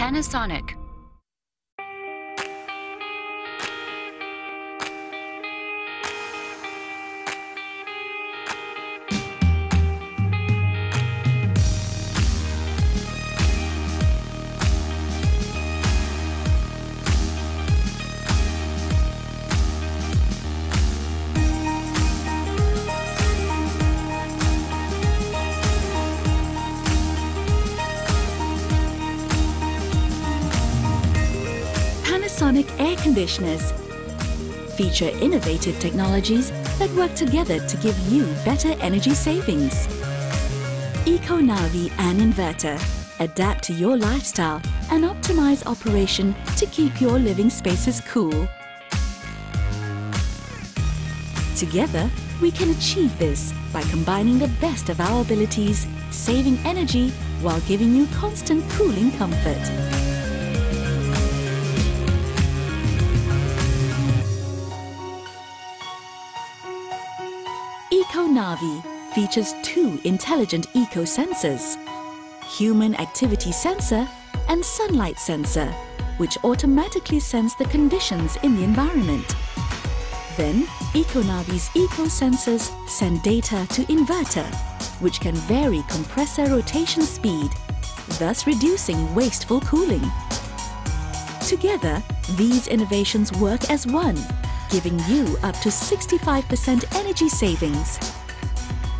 Panasonic. Panasonic Air Conditioners feature innovative technologies that work together to give you better energy savings. Eco-Navi and inverter adapt to your lifestyle and optimize operation to keep your living spaces cool. Together, we can achieve this by combining the best of our abilities, saving energy while giving you constant cooling comfort. Eco-Navi features two intelligent eco-sensors, human activity sensor and sunlight sensor, which automatically sense the conditions in the environment. Then, Eco-Navi's eco-sensors send data to inverter, which can vary compressor rotation speed, thus reducing wasteful cooling. Together, these innovations work as one, giving you up to 65% energy savings,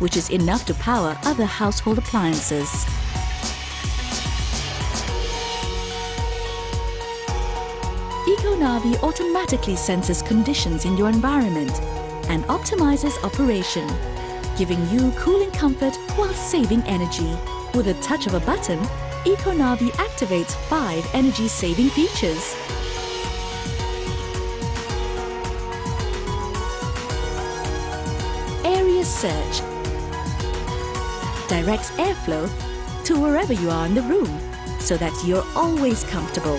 which is enough to power other household appliances. Eco-Navi automatically senses conditions in your environment and optimizes operation, giving you cooling comfort while saving energy. With a touch of a button, Eco-Navi activates 5 energy-saving features. Area search directs airflow to wherever you are in the room so that you're always comfortable.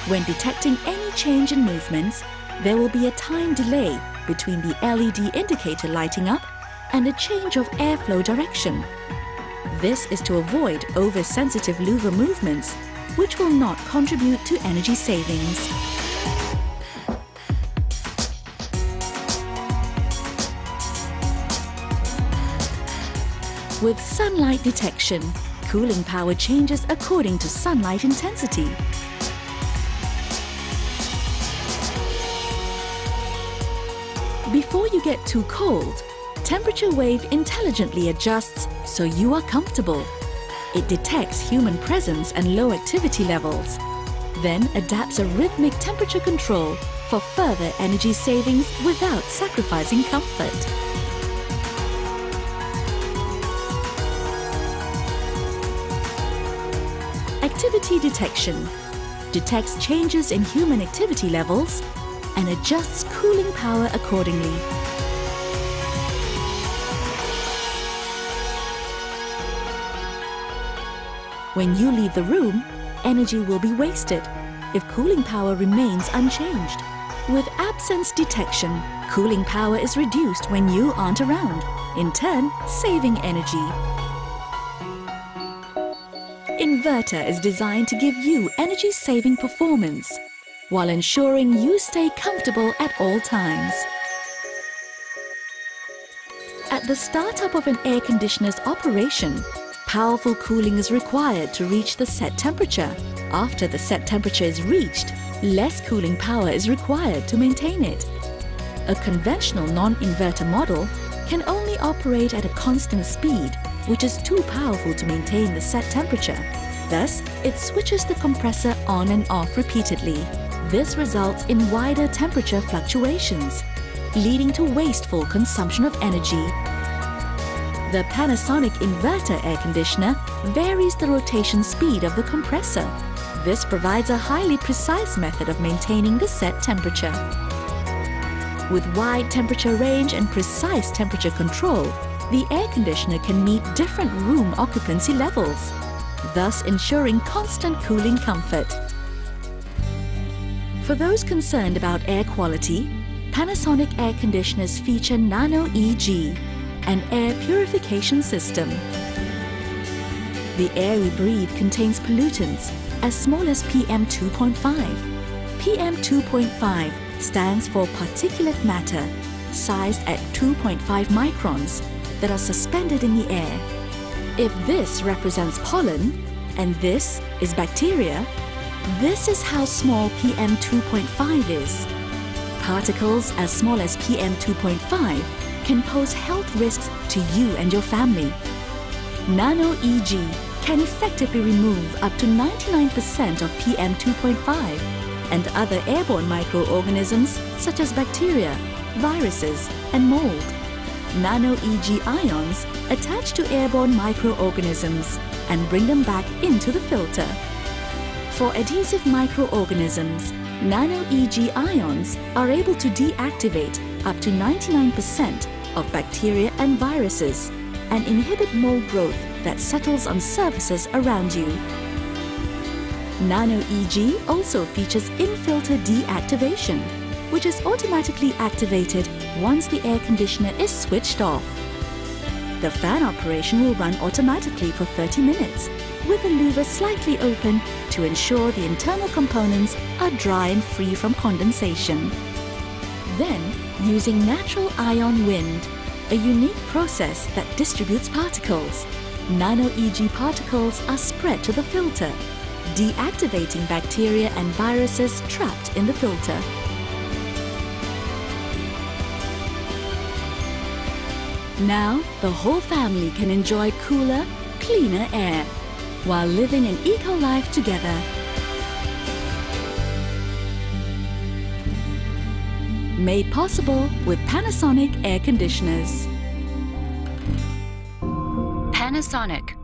When detecting any change in movements, there will be a time delay between the LED indicator lighting up and a change of airflow direction. This is to avoid oversensitive louver movements, which will not contribute to energy savings. With sunlight detection, cooling power changes according to sunlight intensity. Before you get too cold, temperature wave intelligently adjusts so you are comfortable. It detects human presence and low activity levels, then adapts a rhythmic temperature control for further energy savings without sacrificing comfort. Activity detection detects changes in human activity levels and adjusts cooling power accordingly. When you leave the room, energy will be wasted if cooling power remains unchanged. With absence detection, cooling power is reduced when you aren't around, in turn saving energy. Inverter is designed to give you energy-saving performance while ensuring you stay comfortable at all times. At the startup of an air conditioner's operation, powerful cooling is required to reach the set temperature. After the set temperature is reached, less cooling power is required to maintain it. A conventional non-inverter model can only operate at a constant speed, which is too powerful to maintain the set temperature. Thus, it switches the compressor on and off repeatedly. This results in wider temperature fluctuations, leading to wasteful consumption of energy. The Panasonic Inverter Air Conditioner varies the rotation speed of the compressor. This provides a highly precise method of maintaining the set temperature. With wide temperature range and precise temperature control, the air conditioner can meet different room occupancy levels, thus ensuring constant cooling comfort. For those concerned about air quality, Panasonic air conditioners feature Nanoe-G, an air purification system. The air we breathe contains pollutants as small as PM 2.5. PM 2.5 stands for particulate matter, sized at 2.5 microns, that are suspended in the air. If this represents pollen and this is bacteria, this is how small PM 2.5 is. Particles as small as PM 2.5 can pose health risks to you and your family. Nanoe-G can effectively remove up to 99% of PM 2.5 and other airborne microorganisms such as bacteria, viruses, and mold. Nanoe-G ions attach to airborne microorganisms and bring them back into the filter. For adhesive microorganisms, Nanoe-G ions are able to deactivate up to 99% of bacteria and viruses and inhibit mold growth that settles on surfaces around you. Nanoe-G also features in-filter deactivation, which is automatically activated once the air conditioner is switched off. The fan operation will run automatically for 30 minutes, with the louver slightly open to ensure the internal components are dry and free from condensation. Then, using natural ion wind, a unique process that distributes particles, Nanoe-G particles are spread to the filter, deactivating bacteria and viruses trapped in the filter. Now, the whole family can enjoy cooler, cleaner air while living an eco-life together. Made possible with Panasonic Air Conditioners. Panasonic.